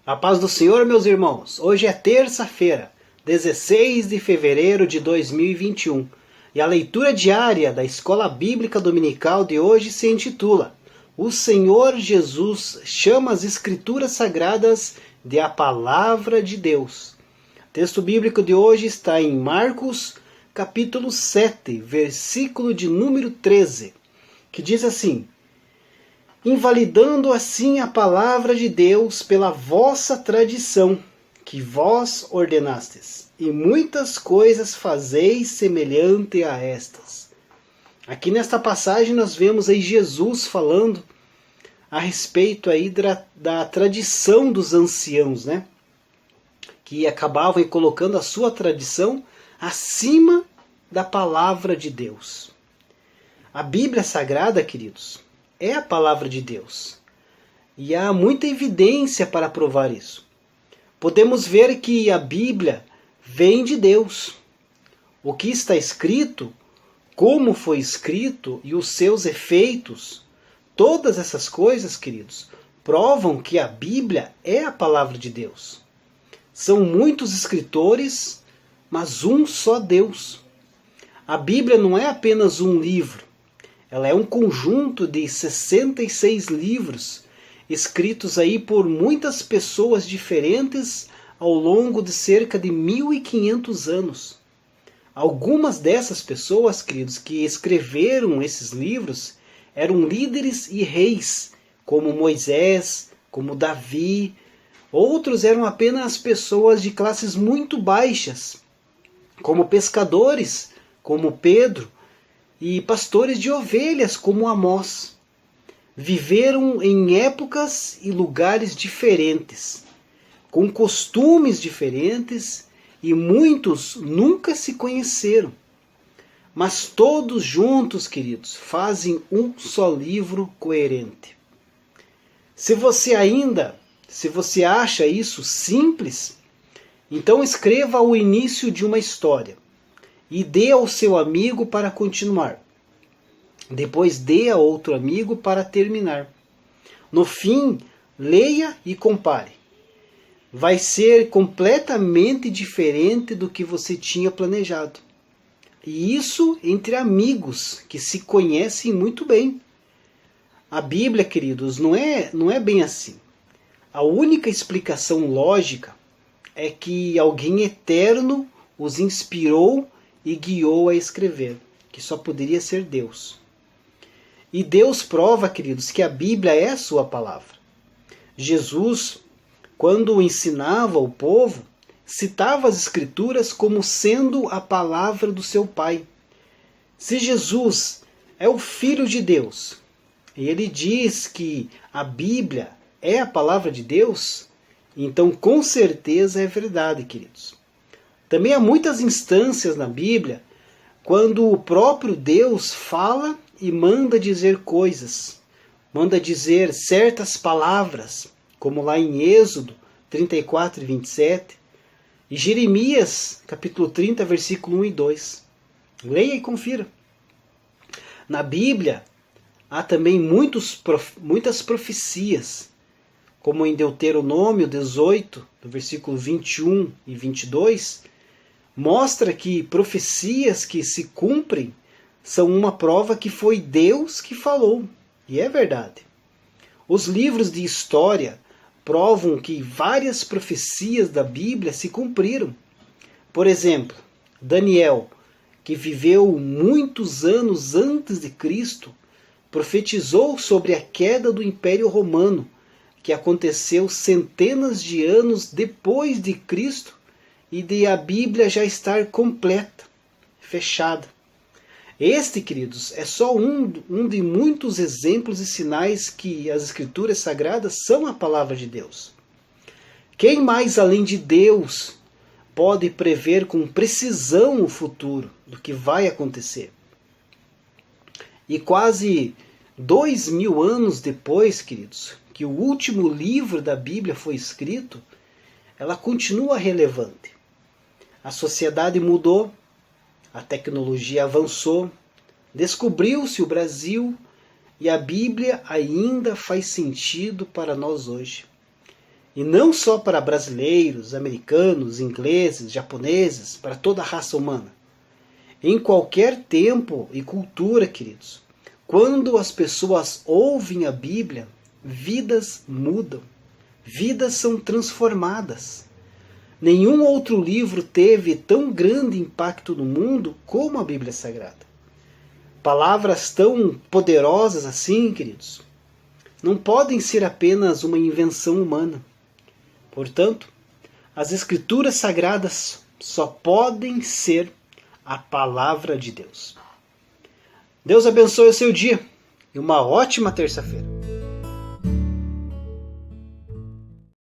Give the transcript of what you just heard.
A paz do Senhor, meus irmãos. Hoje é terça-feira, 16 de fevereiro de 2021. E a leitura diária da Escola Bíblica Dominical de hoje se intitula O Senhor Jesus chama as Escrituras Sagradas de a Palavra de Deus. O texto bíblico de hoje está em Marcos, capítulo 7, versículo de número 13, que diz assim: invalidando assim a palavra de Deus pela vossa tradição, que vós ordenastes, e muitas coisas fazeis semelhante a estas. Aqui nesta passagem nós vemos aí Jesus falando a respeito aí da tradição dos anciãos, né? Que acabavam colocando a sua tradição acima da palavra de Deus. A Bíblia Sagrada, queridos, é a palavra de Deus. E há muita evidência para provar isso. Podemos ver que a Bíblia vem de Deus. O que está escrito, como foi escrito e os seus efeitos, todas essas coisas, queridos, provam que a Bíblia é a palavra de Deus. São muitos escritores, mas um só Deus. A Bíblia não é apenas um livro. Ela é um conjunto de 66 livros, escritos aí por muitas pessoas diferentes ao longo de cerca de 1500 anos. Algumas dessas pessoas, queridos, que escreveram esses livros, eram líderes e reis, como Moisés, como Davi. Outros eram apenas pessoas de classes muito baixas, como pescadores, como Pedro, e pastores de ovelhas como Amós. Viveram em épocas e lugares diferentes, com costumes diferentes, e muitos nunca se conheceram. Mas todos juntos, queridos, fazem um só livro coerente. Se você acha isso simples, então escreva o início de uma história e dê ao seu amigo para continuar. Depois dê a outro amigo para terminar. No fim, leia e compare. Vai ser completamente diferente do que você tinha planejado. E isso entre amigos que se conhecem muito bem. A Bíblia, queridos, não é bem assim. A única explicação lógica é que alguém eterno os inspirou e guiou a escrever, que só poderia ser Deus. E Deus prova, queridos, que a Bíblia é a sua palavra. Jesus, quando ensinava o povo, citava as Escrituras como sendo a palavra do seu Pai. Se Jesus é o Filho de Deus, e ele diz que a Bíblia é a palavra de Deus, então com certeza é verdade, queridos. Também há muitas instâncias na Bíblia quando o próprio Deus fala e manda dizer coisas, manda dizer certas palavras, como lá em Êxodo 34 e 27, e Jeremias capítulo 30, versículo 1 e 2. Leia e confira. Na Bíblia há também muitas profecias, como em Deuteronômio 18, do versículo 21 e 22, mostra que profecias que se cumprem são uma prova que foi Deus que falou. E é verdade. Os livros de história provam que várias profecias da Bíblia se cumpriram. Por exemplo, Daniel, que viveu muitos anos antes de Cristo, profetizou sobre a queda do Império Romano, que aconteceu centenas de anos depois de Cristo, e de a Bíblia já estar completa, fechada. Este, queridos, é só um de muitos exemplos e sinais que as Escrituras Sagradas são a palavra de Deus. Quem mais além de Deus pode prever com precisão o futuro do que vai acontecer? E quase 2000 anos depois, queridos, que o último livro da Bíblia foi escrito, ela continua relevante. A sociedade mudou, a tecnologia avançou, descobriu-se o Brasil e a Bíblia ainda faz sentido para nós hoje. E não só para brasileiros, americanos, ingleses, japoneses, para toda a raça humana. Em qualquer tempo e cultura, queridos, quando as pessoas ouvem a Bíblia, vidas mudam, vidas são transformadas. Nenhum outro livro teve tão grande impacto no mundo como a Bíblia Sagrada. Palavras tão poderosas assim, queridos, não podem ser apenas uma invenção humana. Portanto, as Escrituras Sagradas só podem ser a palavra de Deus. Deus abençoe o seu dia e uma ótima terça-feira.